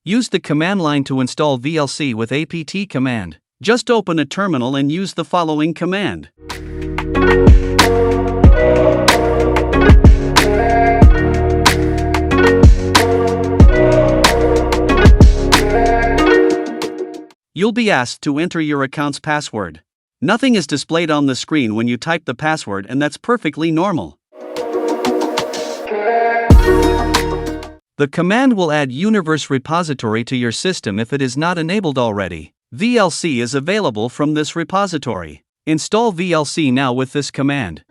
Use the command line to install VLC with apt command. Just open a terminal and use the following command. You'll be asked to enter your account's password. Nothing is displayed on the screen when you type the password, and that's perfectly normal. The command will add Universe repository to your system if it is not enabled already. VLC is available from this repository. Install VLC now with this command.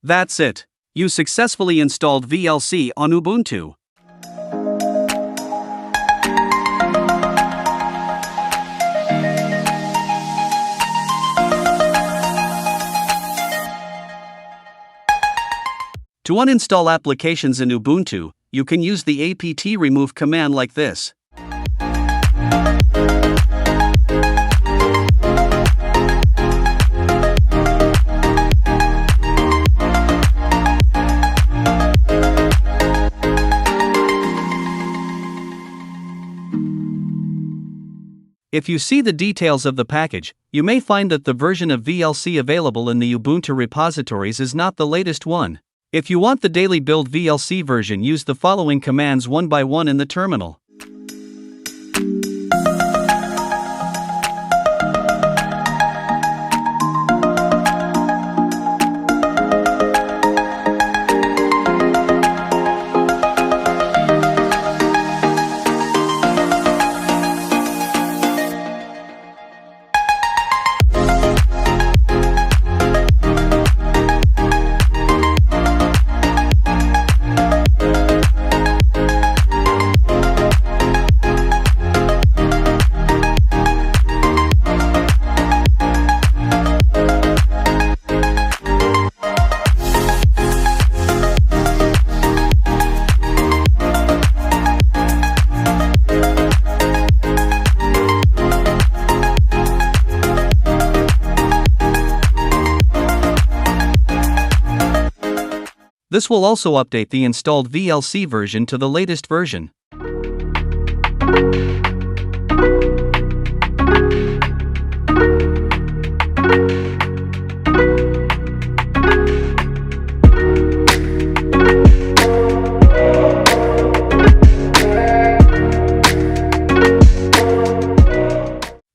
That's it. You successfully installed VLC on Ubuntu. To uninstall applications in Ubuntu, you can use the apt-remove command like this. If you see the details of the package, you may find that the version of VLC available in the Ubuntu repositories is not the latest one. If you want the daily build VLC version, use the following commands one by one in the terminal. This will also update the installed VLC version to the latest version.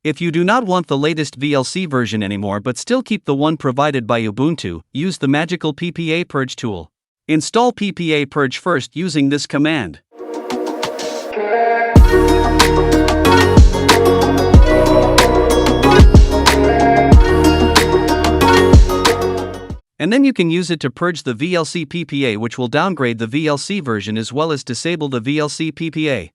If you do not want the latest VLC version anymore but still keep the one provided by Ubuntu, use the magical ppa-purge tool. Install ppa-purge first using this command. And then you can use it to purge the VLC PPA, which will downgrade the VLC version as well as disable the VLC PPA.